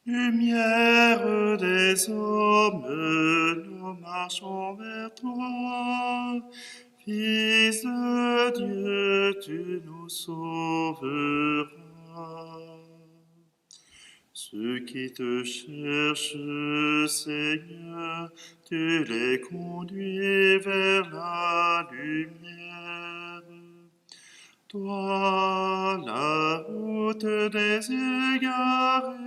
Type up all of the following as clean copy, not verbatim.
Lumière des hommes, nous marchons vers toi. Fils de Dieu, tu nous sauveras. Ceux qui te cherchent, Seigneur, tu les conduis vers la lumière. Toi, la route des égarés,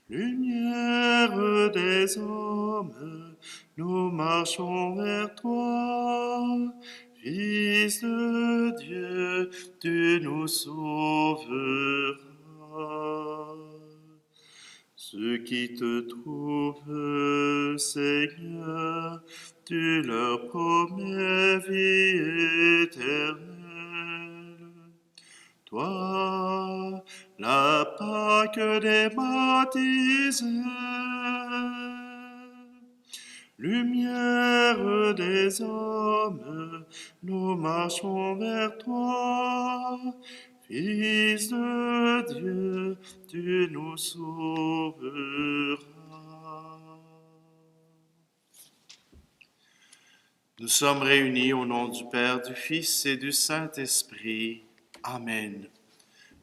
lumière des hommes, nous marchons vers toi. Fils de Dieu, tu nous sauveras. Ceux qui te trouvent, Seigneur, tu leur promets vie éternelle. Toi, la Pâque des baptisés, lumière des hommes, nous marchons vers toi. Fils de Dieu, tu nous sauveras. Nous sommes réunis au nom du Père, du Fils et du Saint-Esprit. Amen.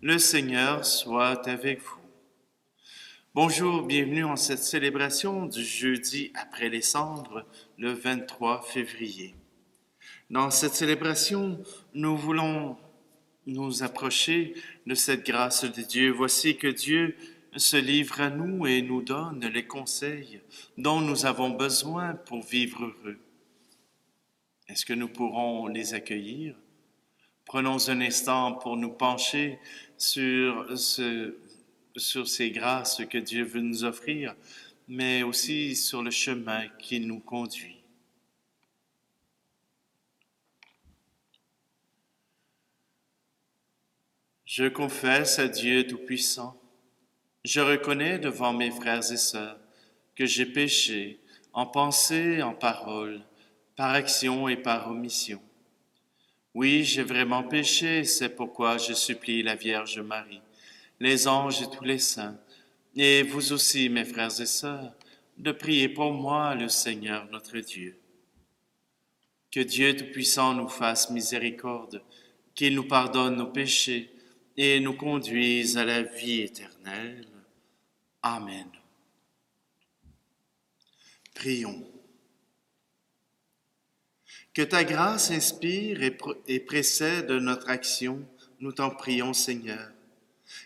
Le Seigneur soit avec vous. Bonjour, bienvenue en cette célébration du jeudi après les cendres, le 23 février. Dans cette célébration, nous voulons nous approcher de cette grâce de Dieu. Voici que Dieu se livre à nous et nous donne les conseils dont nous avons besoin pour vivre heureux. Est-ce que nous pourrons les accueillir? Prenons un instant pour nous pencher sur ces grâces que Dieu veut nous offrir, mais aussi sur le chemin qui nous conduit. Je confesse à Dieu Tout-Puissant, je reconnais devant mes frères et sœurs que j'ai péché en pensée, en parole, par action et par omission. Oui, j'ai vraiment péché, c'est pourquoi je supplie la Vierge Marie, les anges et tous les saints, et vous aussi, mes frères et sœurs, de prier pour moi, le Seigneur notre Dieu. Que Dieu Tout-Puissant nous fasse miséricorde, qu'il nous pardonne nos péchés et nous conduise à la vie éternelle. Amen. Prions. Que ta grâce inspire et précède notre action, nous t'en prions, Seigneur.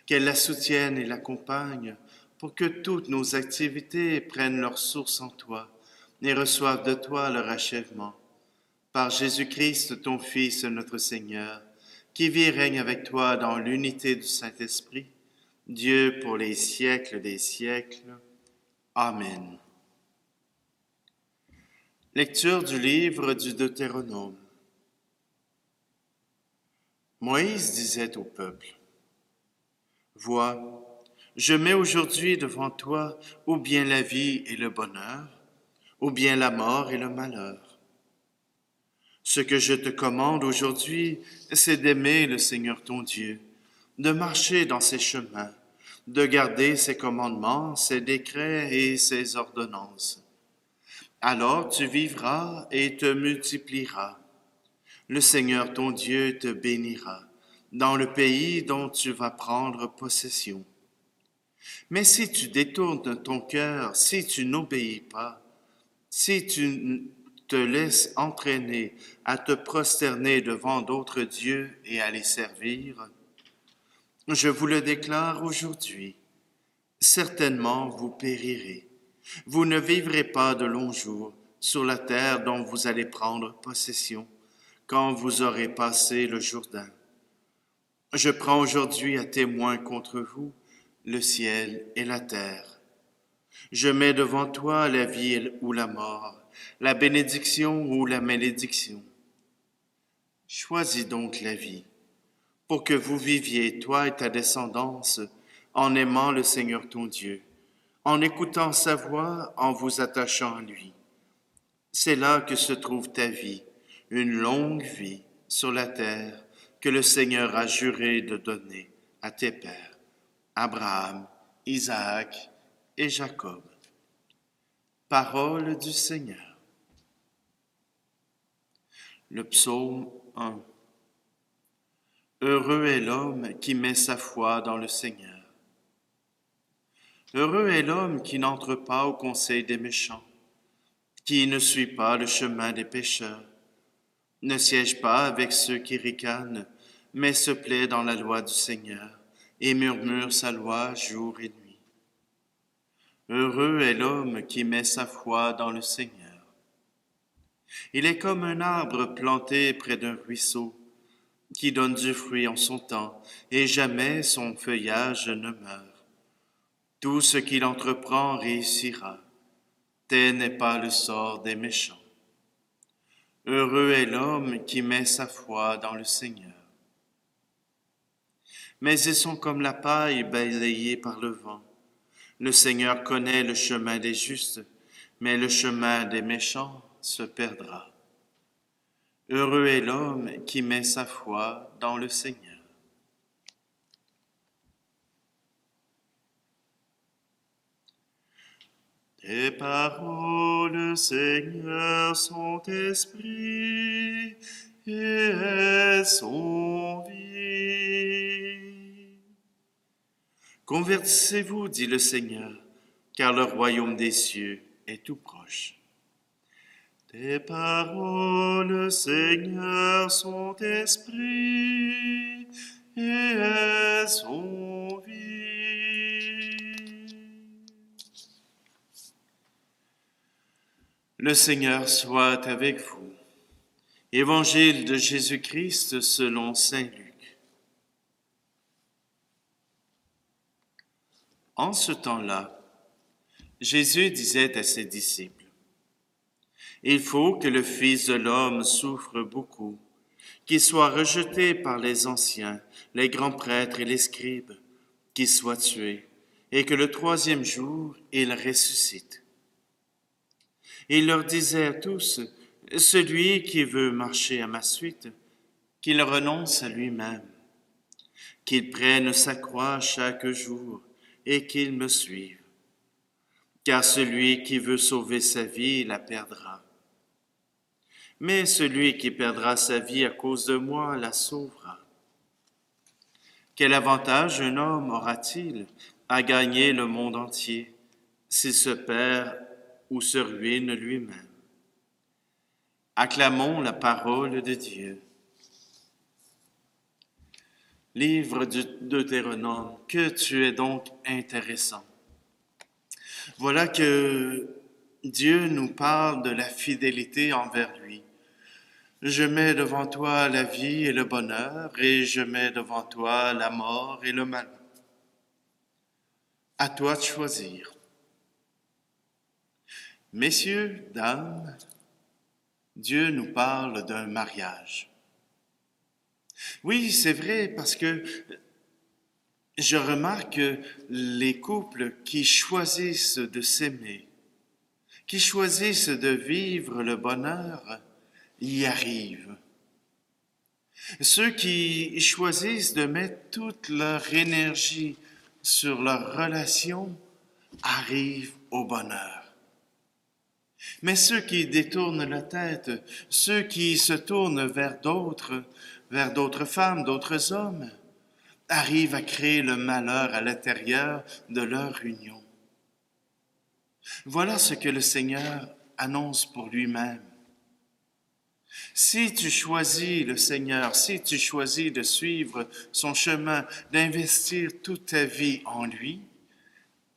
Qu'elle la soutienne et l'accompagne pour que toutes nos activités prennent leur source en toi et reçoivent de toi leur achèvement. Par Jésus-Christ, ton Fils, notre Seigneur, qui vit et règne avec toi dans l'unité du Saint-Esprit, Dieu pour les siècles des siècles. Amen. Lecture du livre du Deutéronome. Moïse disait au peuple, « Vois, je mets aujourd'hui devant toi ou bien la vie et le bonheur, ou bien la mort et le malheur. Ce que je te commande aujourd'hui, c'est d'aimer le Seigneur ton Dieu, de marcher dans ses chemins, de garder ses commandements, ses décrets et ses ordonnances. Alors tu vivras et te multiplieras. Le Seigneur ton Dieu te bénira dans le pays dont tu vas prendre possession. Mais si tu détournes ton cœur, si tu n'obéis pas, si tu te laisses entraîner à te prosterner devant d'autres dieux et à les servir, je vous le déclare aujourd'hui, certainement vous périrez. Vous ne vivrez pas de longs jours sur la terre dont vous allez prendre possession quand vous aurez passé le Jourdain. Je prends aujourd'hui à témoin contre vous le ciel et la terre. Je mets devant toi la vie ou la mort, la bénédiction ou la malédiction. Choisis donc la vie, pour que vous viviez, toi et ta descendance, en aimant le Seigneur ton Dieu, en écoutant sa voix, en vous attachant à lui. C'est là que se trouve ta vie, une longue vie sur la terre que le Seigneur a juré de donner à tes pères. Abraham, Isaac et Jacob. Parole du Seigneur. Le psaume 1. Heureux est l'homme qui met sa foi dans le Seigneur. Heureux est l'homme qui n'entre pas au conseil des méchants, qui ne suit pas le chemin des pécheurs, ne siège pas avec ceux qui ricanent, mais se plaît dans la loi du Seigneur et murmure sa loi jour et nuit. Heureux est l'homme qui met sa foi dans le Seigneur. Il est comme un arbre planté près d'un ruisseau, qui donne du fruit en son temps, et jamais son feuillage ne meurt. Tout ce qu'il entreprend réussira. Tel n'est pas le sort des méchants. Heureux est l'homme qui met sa foi dans le Seigneur. Mais ils sont comme la paille balayée par le vent. Le Seigneur connaît le chemin des justes, mais le chemin des méchants se perdra. Heureux est l'homme qui met sa foi dans le Seigneur. Tes paroles, Seigneur, sont esprit et elles sont vie. Convertissez-vous, dit le Seigneur, car le royaume des cieux est tout proche. Tes paroles, Seigneur, sont esprit et elles sont vie. Le Seigneur soit avec vous. Évangile de Jésus-Christ selon saint Luc. En ce temps-là, Jésus disait à ses disciples, « Il faut que le Fils de l'homme souffre beaucoup, qu'il soit rejeté par les anciens, les grands prêtres et les scribes, qu'il soit tué, et que le troisième jour il ressuscite. » Il leur disait à tous, « Celui qui veut marcher à ma suite, qu'il renonce à lui-même, qu'il prenne sa croix chaque jour et qu'il me suive. Car celui qui veut sauver sa vie la perdra. Mais celui qui perdra sa vie à cause de moi la sauvera. Quel avantage un homme aura-t-il à gagner le monde entier s'il se perd ou se ruine lui-même? Acclamons la parole de Dieu. Livre du Deutéronome, que tu es donc intéressant. Voilà que Dieu nous parle de la fidélité envers lui. Je mets devant toi la vie et le bonheur, et je mets devant toi la mort et le mal. À toi de choisir. Messieurs, dames, Dieu nous parle d'un mariage. Oui, c'est vrai, parce que je remarque que les couples qui choisissent de s'aimer, qui choisissent de vivre le bonheur, y arrivent. Ceux qui choisissent de mettre toute leur énergie sur leur relation arrivent au bonheur. Mais ceux qui détournent la tête, ceux qui se tournent vers d'autres femmes, d'autres hommes, arrivent à créer le malheur à l'intérieur de leur union. Voilà ce que le Seigneur annonce pour lui-même. Si tu choisis le Seigneur, si tu choisis de suivre son chemin, d'investir toute ta vie en lui,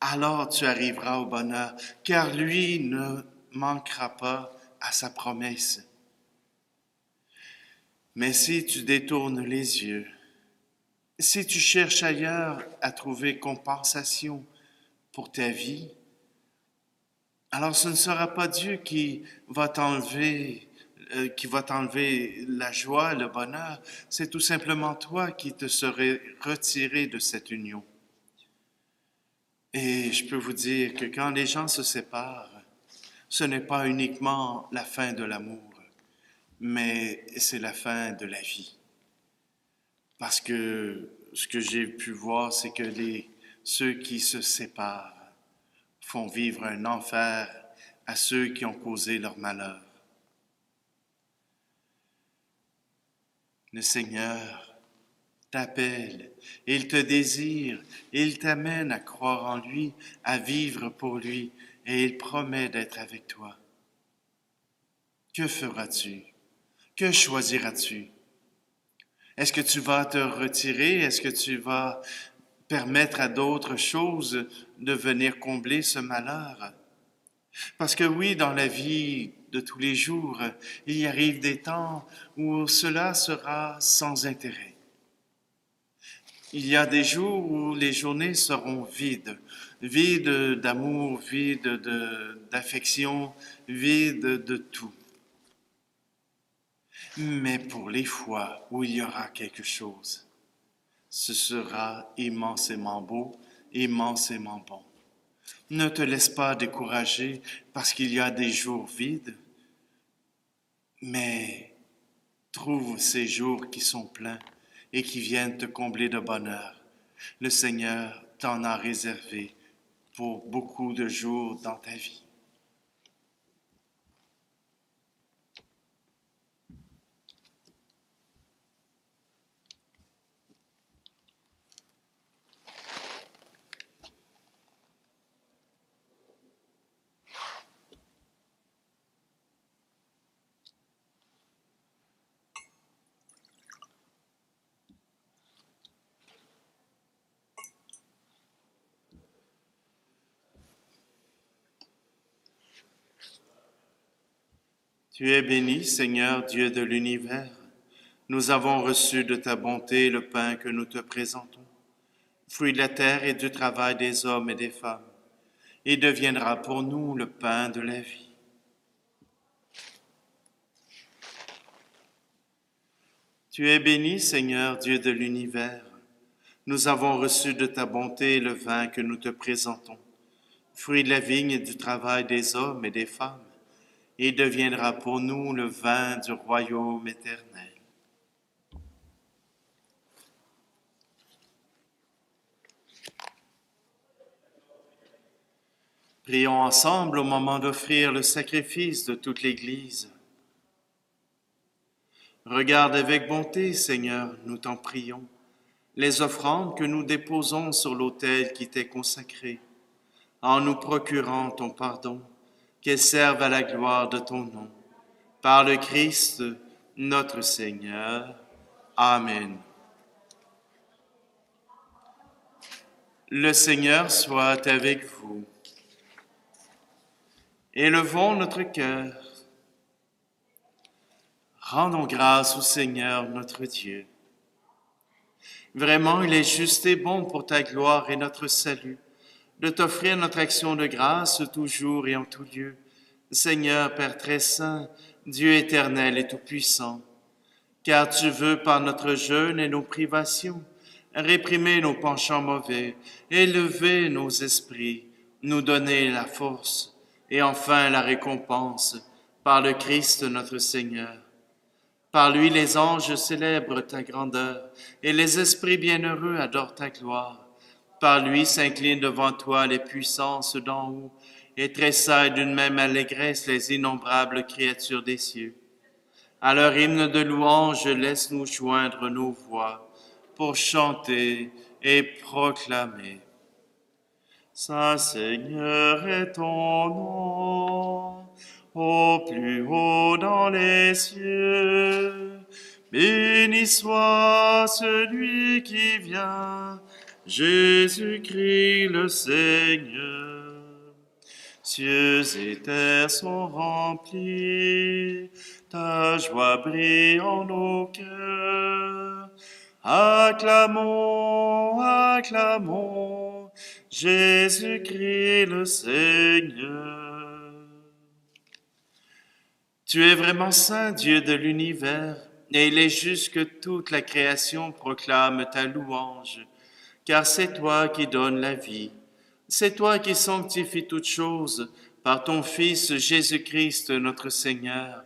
alors tu arriveras au bonheur, car lui ne manquera pas à sa promesse. Mais si tu détournes les yeux, si tu cherches ailleurs à trouver compensation pour ta vie, alors ce ne sera pas Dieu qui va t'enlever la joie, le bonheur. C'est tout simplement toi qui te serais retiré de cette union. Et je peux vous dire que quand les gens se séparent, ce n'est pas uniquement la fin de l'amour, mais c'est la fin de la vie. Parce que ce que j'ai pu voir, c'est que ceux qui se séparent, font vivre un enfer à ceux qui ont causé leur malheur. Le Seigneur t'appelle, il te désire, il t'amène à croire en lui, à vivre pour lui, et il promet d'être avec toi. Que feras-tu? Que choisiras-tu? Est-ce que tu vas te retirer? Est-ce que tu vas permettre à d'autres choses de venir combler ce malheur? Parce que oui, dans la vie de tous les jours, il y arrive des temps où cela sera sans intérêt. Il y a des jours où les journées seront vides, vides d'amour, vides d'affection, vides de tout. Mais pour les fois où il y aura quelque chose, ce sera immensément beau, immensément bon. Ne te laisse pas décourager parce qu'il y a des jours vides, mais trouve ces jours qui sont pleins et qui viennent te combler de bonheur. Le Seigneur t'en a réservé pour beaucoup de jours dans ta vie. Tu es béni, Seigneur, Dieu de l'univers. Nous avons reçu de ta bonté le pain que nous te présentons, fruit de la terre et du travail des hommes et des femmes. Il deviendra pour nous le pain de la vie. Tu es béni, Seigneur, Dieu de l'univers. Nous avons reçu de ta bonté le vin que nous te présentons, fruit de la vigne et du travail des hommes et des femmes. Il deviendra pour nous le vin du royaume éternel. Prions ensemble au moment d'offrir le sacrifice de toute l'Église. Regarde avec bonté, Seigneur, nous t'en prions, les offrandes que nous déposons sur l'autel qui t'est consacré, en nous procurant ton pardon, qu'elles servent à la gloire de ton nom. Par le Christ, notre Seigneur. Amen. Le Seigneur soit avec vous. Élevons notre cœur. Rendons grâce au Seigneur notre Dieu. Vraiment, il est juste et bon pour ta gloire et notre salut de t'offrir notre action de grâce toujours et en tout lieu. Seigneur, Père très saint, Dieu éternel et tout-puissant, car tu veux par notre jeûne et nos privations réprimer nos penchants mauvais, élever nos esprits, nous donner la force et enfin la récompense par le Christ notre Seigneur. Par lui, les anges célèbrent ta grandeur et les esprits bienheureux adorent ta gloire. Par lui s'inclinent devant toi les puissances d'en haut et tressaillent d'une même allégresse les innombrables créatures des cieux. À leur hymne de louange, laisse-nous joindre nos voix pour chanter et proclamer. Saint Seigneur est ton nom, au plus haut dans les cieux. Béni soit celui qui vient, Jésus-Christ le Seigneur. Cieux et terre sont remplis, ta joie brille en nos cœurs. Acclamons, acclamons, Jésus-Christ le Seigneur. Tu es vraiment saint, Dieu de l'univers, et il est juste que toute la création proclame ta louange, car c'est toi qui donnes la vie. C'est toi qui sanctifies toutes choses par ton Fils Jésus-Christ notre Seigneur,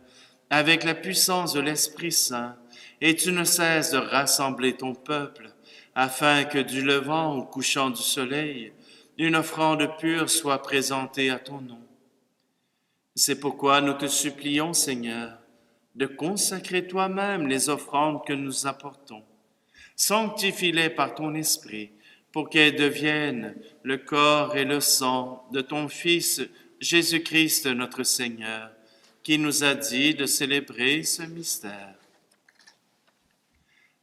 avec la puissance de l'Esprit Saint, et tu ne cesses de rassembler ton peuple afin que du levant au couchant du soleil, une offrande pure soit présentée à ton nom. C'est pourquoi nous te supplions, Seigneur, de consacrer toi-même les offrandes que nous apportons. Sanctifie-les par ton Esprit, pour qu'elles deviennent le corps et le sang de ton Fils Jésus-Christ notre Seigneur, qui nous a dit de célébrer ce mystère.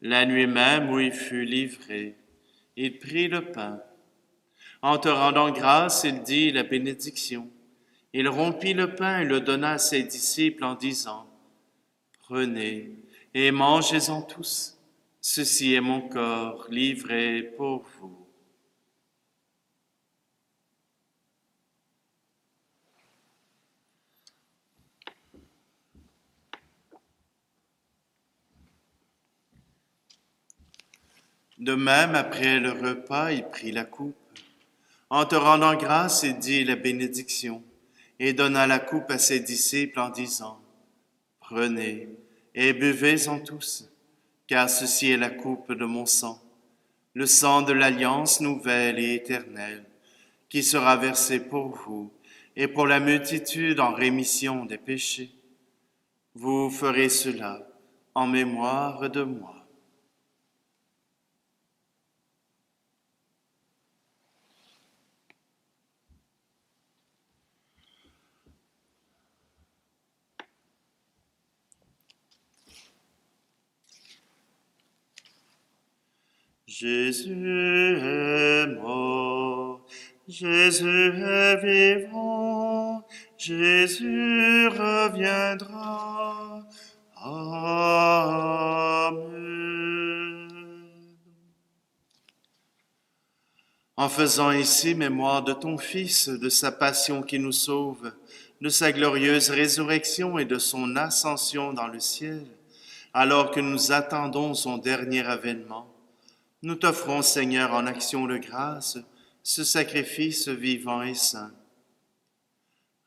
La nuit même où il fut livré, il prit le pain. En te rendant grâce, il dit la bénédiction. Il rompit le pain et le donna à ses disciples en disant, « Prenez et mangez-en tous. Ceci est mon corps livré pour vous. » De même, après le repas, il prit la coupe. En te rendant grâce, il dit la bénédiction et donna la coupe à ses disciples en disant, « Prenez et buvez-en tous, car ceci est la coupe de mon sang, le sang de l'alliance nouvelle et éternelle, qui sera versé pour vous et pour la multitude en rémission des péchés. Vous ferez cela en mémoire de moi. » Jésus est mort, Jésus est vivant, Jésus reviendra. Amen. En faisant ici mémoire de ton Fils, de sa passion qui nous sauve, de sa glorieuse résurrection et de son ascension dans le ciel, alors que nous attendons son dernier avènement, nous t'offrons, Seigneur, en action de grâce, ce sacrifice vivant et saint.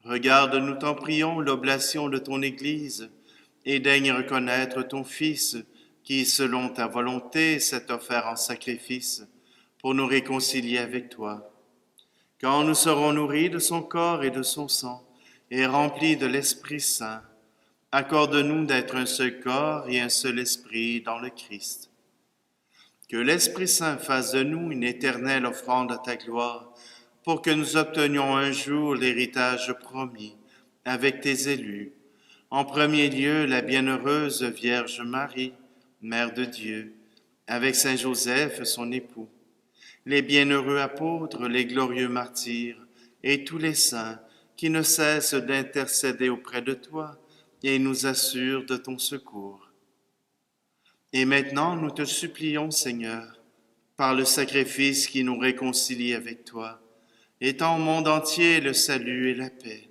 Regarde, nous t'en prions, l'oblation de ton Église, et daigne reconnaître ton Fils, qui, selon ta volonté, s'est offert en sacrifice, pour nous réconcilier avec toi. Quand nous serons nourris de son corps et de son sang, et remplis de l'Esprit Saint, accorde-nous d'être un seul corps et un seul esprit dans le Christ. Que l'Esprit Saint fasse de nous une éternelle offrande à ta gloire, pour que nous obtenions un jour l'héritage promis avec tes élus. En premier lieu, la bienheureuse Vierge Marie, Mère de Dieu, avec Saint Joseph, son époux, les bienheureux apôtres, les glorieux martyrs, et tous les saints qui ne cessent d'intercéder auprès de toi et nous assurent de ton secours. Et maintenant, nous te supplions, Seigneur, par le sacrifice qui nous réconcilie avec toi, étends au monde entier le salut et la paix.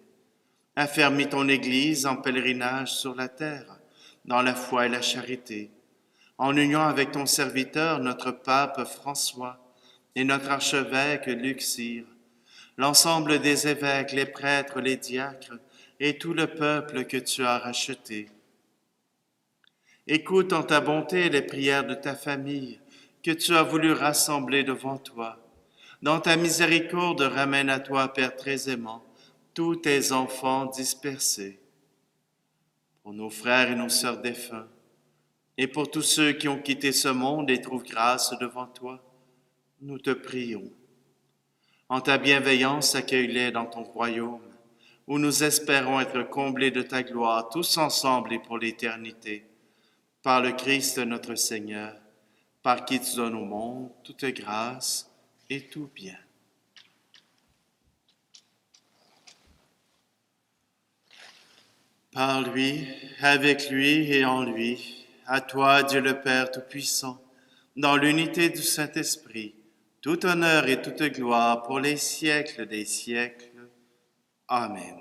Affermis ton Église en pèlerinage sur la terre, dans la foi et la charité, en union avec ton serviteur, notre pape François, et notre archevêque Luxire, l'ensemble des évêques, les prêtres, les diacres, et tout le peuple que tu as racheté. Écoute en ta bonté les prières de ta famille que tu as voulu rassembler devant toi. Dans ta miséricorde, ramène à toi, Père très aimant, tous tes enfants dispersés. Pour nos frères et nos sœurs défunts, et pour tous ceux qui ont quitté ce monde et trouvent grâce devant toi, nous te prions. En ta bienveillance, accueille-les dans ton royaume, où nous espérons être comblés de ta gloire, tous ensemble et pour l'éternité. Par le Christ notre Seigneur, par qui tu donnes au monde toute grâce et tout bien. Par lui, avec lui et en lui, à toi, Dieu le Père Tout-Puissant, dans l'unité du Saint-Esprit, tout honneur et toute gloire pour les siècles des siècles. Amen.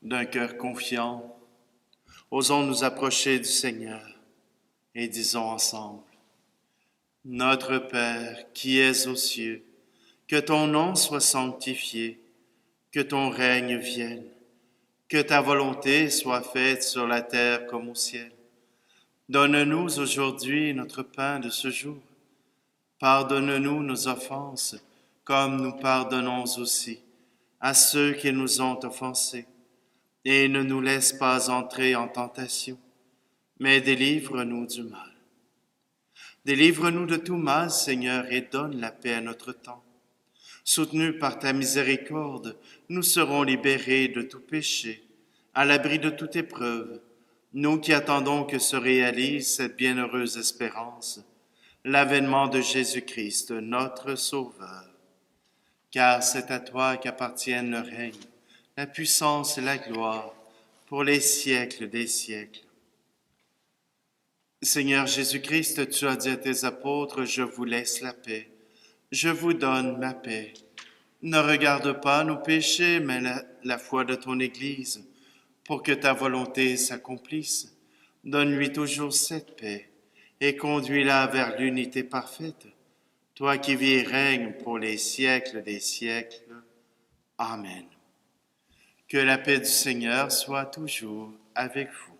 D'un cœur confiant, osons nous approcher du Seigneur et disons ensemble, « Notre Père qui es aux cieux, que ton nom soit sanctifié, que ton règne vienne, que ta volonté soit faite sur la terre comme au ciel. Donne-nous aujourd'hui notre pain de ce jour. Pardonne-nous nos offenses, comme nous pardonnons aussi à ceux qui nous ont offensés. Et ne nous laisse pas entrer en tentation, mais délivre-nous du mal. Délivre-nous de tout mal, Seigneur, et donne la paix à notre temps. Soutenus par ta miséricorde, nous serons libérés de tout péché, à l'abri de toute épreuve, nous qui attendons que se réalise cette bienheureuse espérance, l'avènement de Jésus-Christ, notre Sauveur. Car c'est à toi qu'appartiennent le règne, la puissance et la gloire, pour les siècles des siècles. Seigneur Jésus-Christ, tu as dit à tes apôtres, je vous laisse la paix, je vous donne ma paix. Ne regarde pas nos péchés, mais la foi de ton Église, pour que ta volonté s'accomplisse. Donne-lui toujours cette paix et conduis-la vers l'unité parfaite, toi qui vis et règnes pour les siècles des siècles. Amen. Que la paix du Seigneur soit toujours avec vous.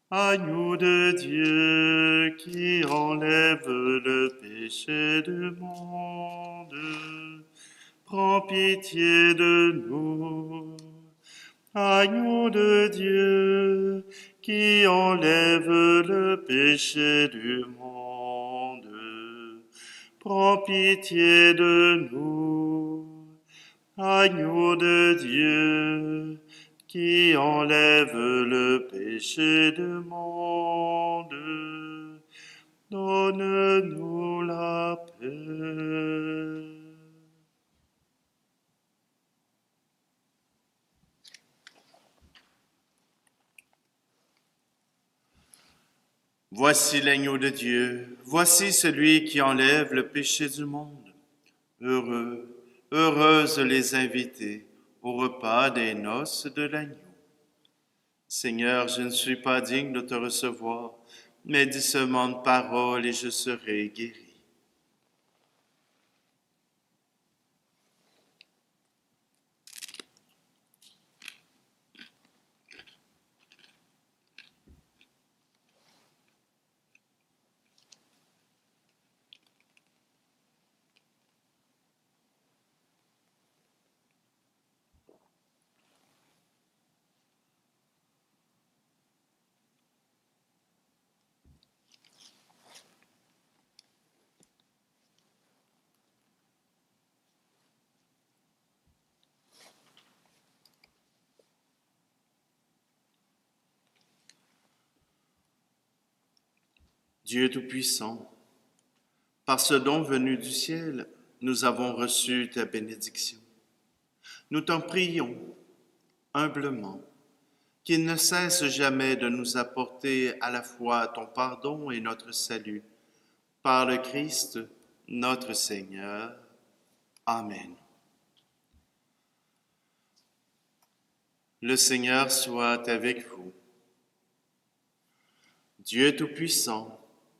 Agneau de Dieu qui enlève le péché du monde, prends pitié de nous. Agneau de Dieu qui enlève le péché du monde, prends pitié de nous. Agneau de Dieu qui enlève le péché du monde, donne-nous la paix. Voici l'agneau de Dieu, voici celui qui enlève le péché du monde. Heureux, heureuses les invités au repas des noces de l'agneau. Seigneur, je ne suis pas digne de te recevoir, mais dis seulement une parole et je serai guéri. Dieu Tout-Puissant, par ce don venu du ciel, nous avons reçu ta bénédiction. Nous t'en prions humblement, qu'il ne cesse jamais de nous apporter à la fois ton pardon et notre salut. Par le Christ, notre Seigneur. Amen. Le Seigneur soit avec vous. Dieu Tout-Puissant,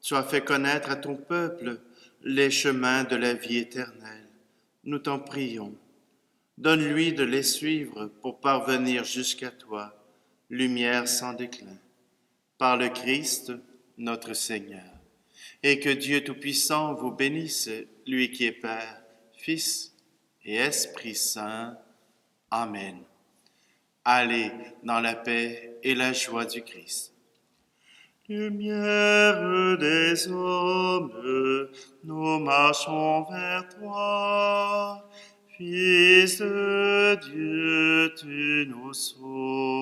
tu as fait connaître à ton peuple les chemins de la vie éternelle. Nous t'en prions. Donne-lui de les suivre pour parvenir jusqu'à toi, lumière sans déclin. Par le Christ, notre Seigneur. Et que Dieu Tout-Puissant vous bénisse, lui qui est Père, Fils et Esprit Saint. Amen. Allez dans la paix et la joie du Christ. Lumière des hommes, nous marchons vers toi. Fils de Dieu, tu nous sauves.